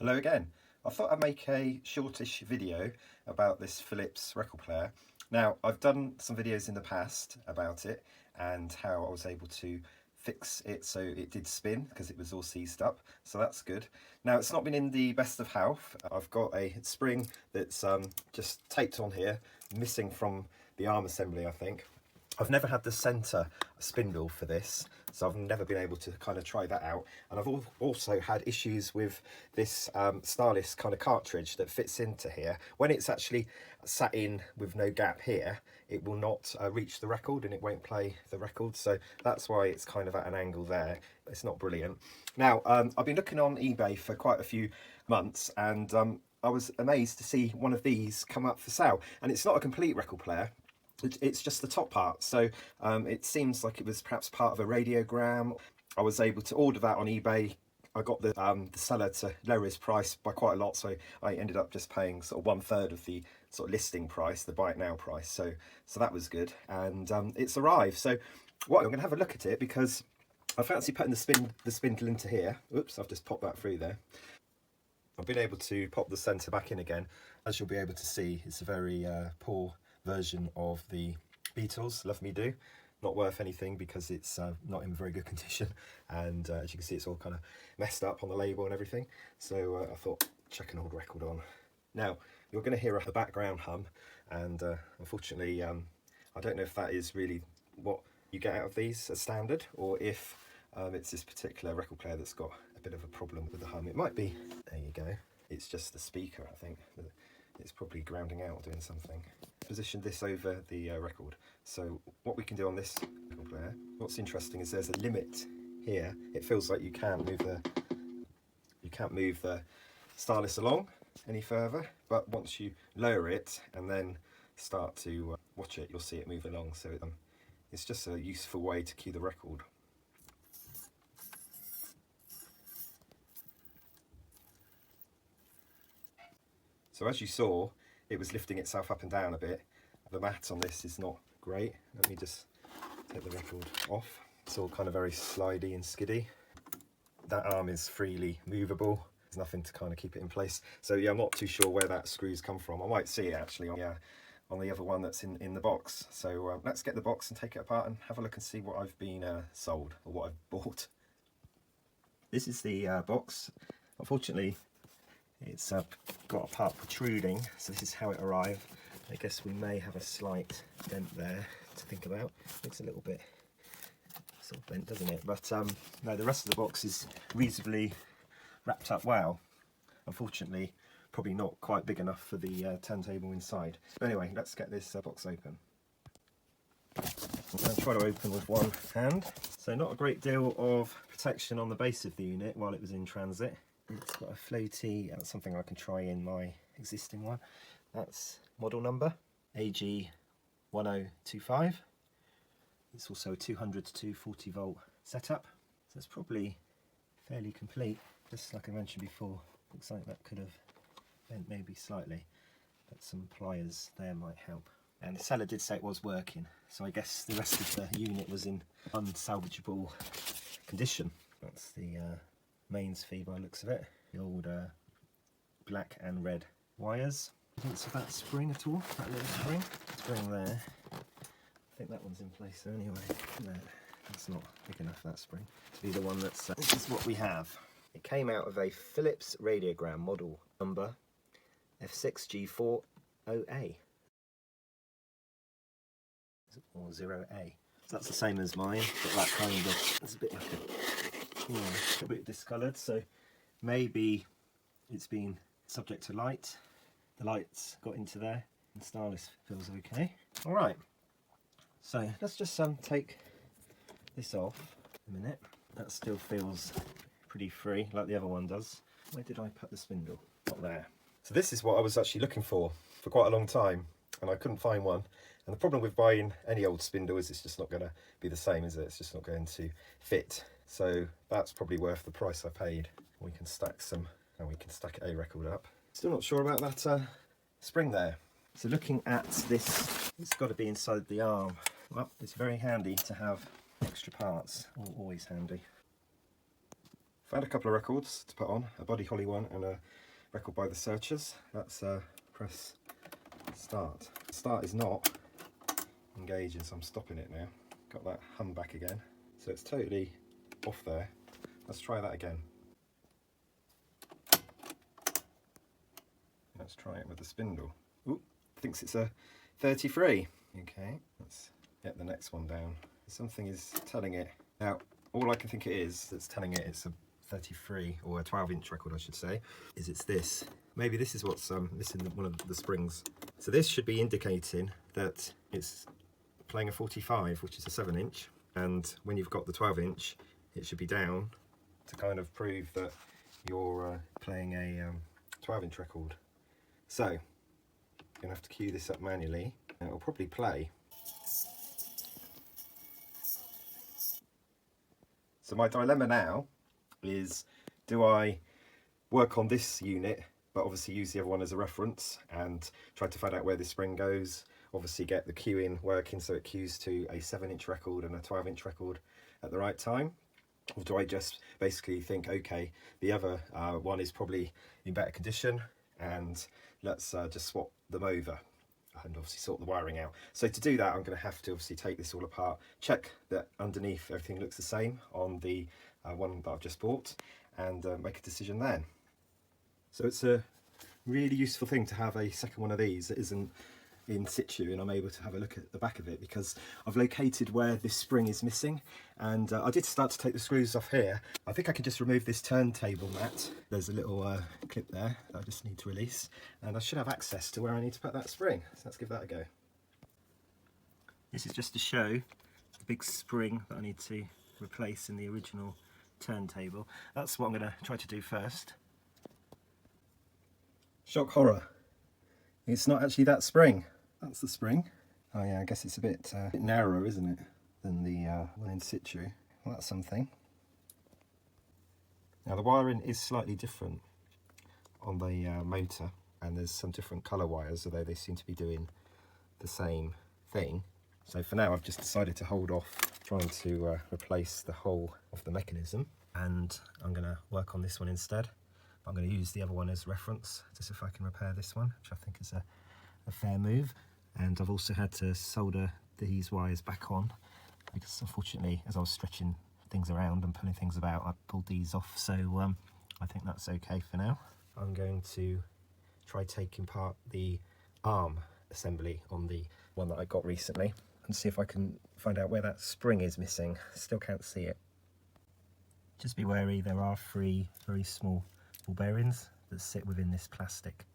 Hello again. I thought I'd make a shortish video about this Philips record player. Now, I've done some videos in the past about it and how I was able to fix it so it did spin because it was all seized up, so that's good. Now, it's not been in the best of health. I've got a spring that's just taped on here, missing from the arm assembly, I think. I've never had the centre spindle for this, so I've never been able to kind of try that out. And I've also had issues with this Starless kind of cartridge that fits into here. When it's actually sat in with no gap here, it will not reach the record and it won't play the record. So that's why it's kind of at an angle there. It's not brilliant. Now, I've been looking on eBay for quite a few months, and I was amazed to see one of these come up for sale. And it's not a complete record player. It's just the top part, so it seems like it was perhaps part of a radiogram. I was able to order that on eBay. I got the seller to lower his price by quite a lot, so I ended up just paying sort of 1/3 of the sort of listing price, the buy it now price. So that was good, and it's arrived. So what I'm going to have a look at it because I fancy putting the spindle into here. Oops, I've just popped that through there. I've been able to pop the centre back in again. As you'll be able to see, it's a very poor version of the Beatles Love Me Do. Not worth anything because it's not in very good condition, and as you can see, it's all kind of messed up on the label and everything. So I thought, check an old record on. Now, you're going to hear a background hum, and unfortunately I don't know if that is really what you get out of these as standard, or if it's this particular record player that's got a bit of a problem with the hum. It might be, there you go, it's just the speaker, I think. It's probably grounding out or doing something. Position this over the record. So what we can do on this record player, what's interesting is there's a limit here. It feels like you can't move the Starless along any further, but once you lower it and then start to watch it, you'll see it move along. So it's just a useful way to cue the record. So as you saw, it was lifting itself up and down a bit. The mat on this is not great. Let me just take the record off. It's all kind of very slidey and skiddy. That arm is freely movable. There's nothing to kind of keep it in place. So yeah, I'm not too sure where that screw's come from. I might see it actually on the other one that's in the box. So let's get the box and take it apart and have a look and see what I've been sold, or what I've bought. This is the box. Unfortunately, it's got a part protruding, so this is how it arrived. I guess we may have a slight dent there to think about. Looks a little bit sort of bent, doesn't it? But no, the rest of the box is reasonably wrapped up well. Unfortunately, probably not quite big enough for the turntable inside. But anyway, let's get this box open. I'm going to try to open with one hand. So not a great deal of protection on the base of the unit while it was in transit. It's got a floaty, that's something I can try in my existing one. That's model number AG1025. It's also a 200 to 240 volt setup, so it's probably fairly complete. Just like I mentioned before, looks like that could have bent maybe slightly, but some pliers there might help. And the seller did say it was working, so I guess the rest of the unit was in unsalvageable condition. That's the mains feed by the looks of it. The old black and red wires. Hints of that spring at all, that little spring there. I think that one's in place there anyway. No, that's not big enough, that spring, to be the one that's... this is what we have. It came out of a Philips radiogram model number F6G40A. Or 0A. So that's the same as mine, but that kind of... It's a bit like a bit discoloured, so maybe it's been subject to light. The light's got into there, and Starless feels okay. Alright, so let's just take this off a minute. That still feels pretty free, like the other one does. Where did I put the spindle? Not there. So this is what I was actually looking for quite a long time, and I couldn't find one. And the problem with buying any old spindle is it's just not going to be the same, is it? It's just not going to fit. So that's probably worth the price I paid. We can stack a record up. Still not sure about that spring there. So looking at this, it's got to be inside the arm. Well, it's very handy to have extra parts, always handy. Found a couple of records to put on, a Buddy Holly one and a record by the Searchers. Let's press start. Start is not engaging, so I'm stopping it now. Got that hum back again. So it's totally off there. Let's try that again. Let's try it with the spindle. Ooh, thinks it's a 33. Okay, let's get the next one down. Something is telling it. Now, all I can think it is that's telling it it's a 33, or a 12-inch record I should say, is it's this. Maybe this is what's missing one of the springs. So this should be indicating that it's playing a 45, which is a 7-inch, and when you've got the 12-inch, it should be down to kind of prove that you're playing a 12-inch record. So, I'm going to have to cue this up manually, and it'll probably play. So my dilemma now is, do I work on this unit, but obviously use the other one as a reference, and try to find out where the spring goes, obviously get the cueing working so it cues to a 7-inch record and a 12-inch record at the right time? Or do I just basically think, okay, the other one is probably in better condition, and let's just swap them over and obviously sort the wiring out. So to do that, I'm going to have to obviously take this all apart, check that underneath everything looks the same on the one that I've just bought, and make a decision then. So it's a really useful thing to have a second one of these that isn't in situ, and I'm able to have a look at the back of it, because I've located where this spring is missing, and I did start to take the screws off here. I think I can just remove this turntable mat. There's a little clip there that I just need to release, and I should have access to where I need to put that spring. So let's give that a go. This is just to show the big spring that I need to replace in the original turntable. That's what I'm going to try to do first. Shock horror. It's not actually that spring. That's the spring. Oh yeah, I guess it's a bit narrower, isn't it, than the one in situ. Well, that's something. Now the wiring is slightly different on the motor, and there's some different colour wires, although they seem to be doing the same thing. So for now I've just decided to hold off trying to replace the whole of the mechanism, and I'm going to work on this one instead. I'm going to use the other one as reference, just if I can repair this one, which I think is a fair move. And I've also had to solder these wires back on, because unfortunately, as I was stretching things around and pulling things about, I pulled these off. So I think that's okay for now. I'm going to try taking apart the arm assembly on the one that I got recently, and see if I can find out where that spring is missing. Still can't see it. Just be wary, there are 3 very small ball bearings that sit within this plastic.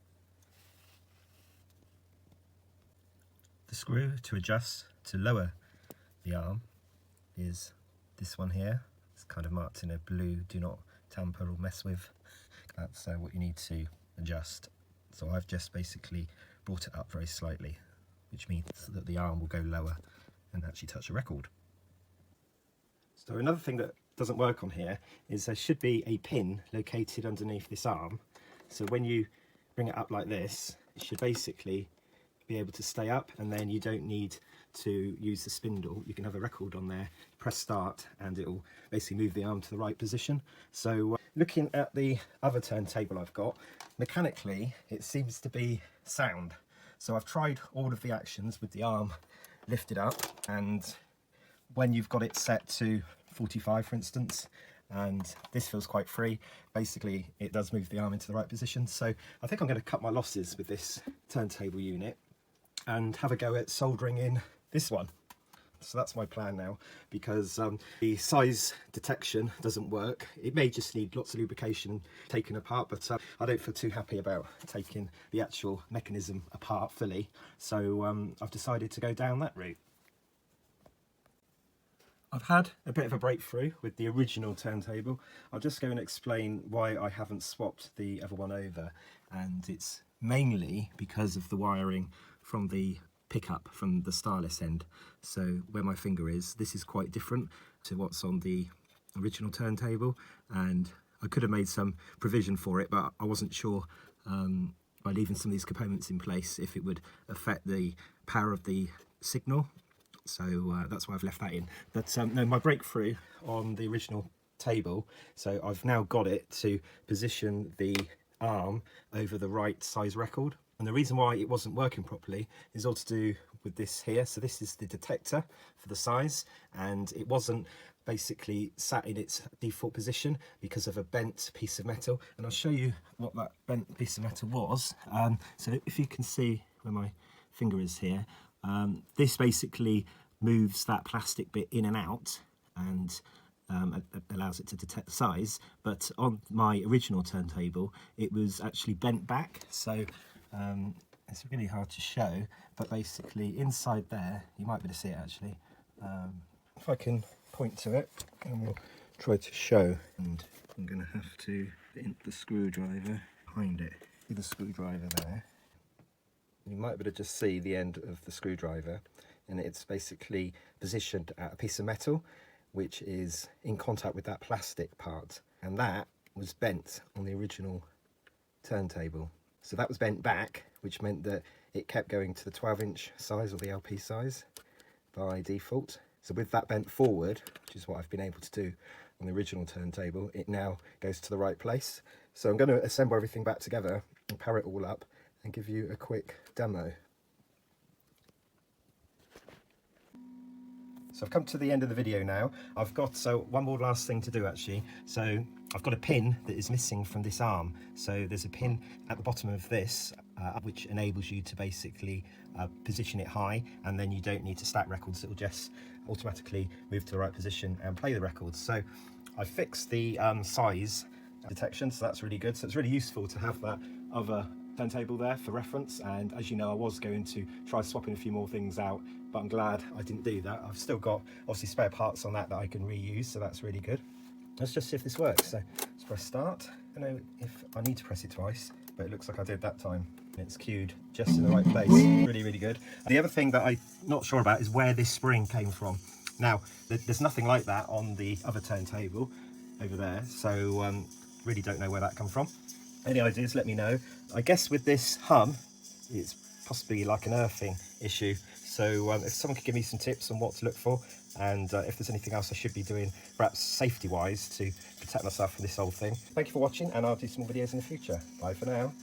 The screw to adjust to lower the arm is this one here. It's kind of marked in a blue, do not tamper or mess with. That's what you need to adjust. So I've just basically brought it up very slightly, which means that the arm will go lower and actually touch a record. So another thing that doesn't work on here is there should be a pin located underneath this arm, so when you bring it up like this, it should basically be able to stay up, and then you don't need to use the spindle. You can have a record on there, press start, and it will basically move the arm to the right position. So looking at the other turntable I've got, mechanically it seems to be sound. So I've tried all of the actions with the arm lifted up, and when you've got it set to 45 for instance, and this feels quite free, basically it does move the arm into the right position. So I think I'm going to cut my losses with this turntable unit and have a go at soldering in this one. So that's my plan now, because the size detection doesn't work. It may just need lots of lubrication taken apart, but I don't feel too happy about taking the actual mechanism apart fully. So I've decided to go down that route. I've had a bit of a breakthrough with the original turntable. I'll just go and explain why I haven't swapped the other one over, and it's mainly because of the wiring from the pickup from the stylus end. So where my finger is, this is quite different to what's on the original turntable, and I could have made some provision for it, but I wasn't sure by leaving some of these components in place if it would affect the power of the signal. So that's why I've left that in. But no, my breakthrough on the original table, so I've now got it to position the arm over the right size record. And the reason why it wasn't working properly is all to do with this here. So this is the detector for the size, and it wasn't basically sat in its default position because of a bent piece of metal. And I'll show you what that bent piece of metal was. So if you can see where my finger is here, this basically moves that plastic bit in and out, and allows it to detect the size. But on my original turntable, it was actually bent back, so it's really hard to show, but basically inside there, you might be able to see it actually. If I can point to it, and we'll try to show. And I'm going to have to put in the screwdriver behind it. See the screwdriver there? You might be able to just see the end of the screwdriver, and it's basically positioned at a piece of metal which is in contact with that plastic part, and that was bent on the original turntable. So that was bent back, which meant that it kept going to the 12-inch size or the LP size by default. So with that bent forward, which is what I've been able to do on the original turntable, it now goes to the right place. So I'm going to assemble everything back together and power it all up and give you a quick demo. So I've come to the end of the video now. I've got one more last thing to do actually. So I've got a pin that is missing from this arm. So there's a pin at the bottom of this which enables you to basically position it high, and then you don't need to stack records. It will just automatically move to the right position and play the records. So I fixed the size detection, so that's really good. So it's really useful to have that other turntable there for reference. And as you know, I was going to try swapping a few more things out, but I'm glad I didn't do that. I've still got obviously spare parts on that I can reuse, so that's really good. Let's just see if this works. So let's press start. I don't know if I need to press it twice, but it looks like I did that time. It's cued just in the right place. Really, really good. The other thing that I'm not sure about is where this spring came from. Now, there's nothing like that on the other turntable over there, so really don't know where that come from. Any ideas, let me know. I guess with this hum, it's possibly like an earthing issue. So if someone could give me some tips on what to look for, and if there's anything else I should be doing, perhaps safety-wise, to protect myself from this whole thing. Thank you for watching, and I'll do some more videos in the future. Bye for now.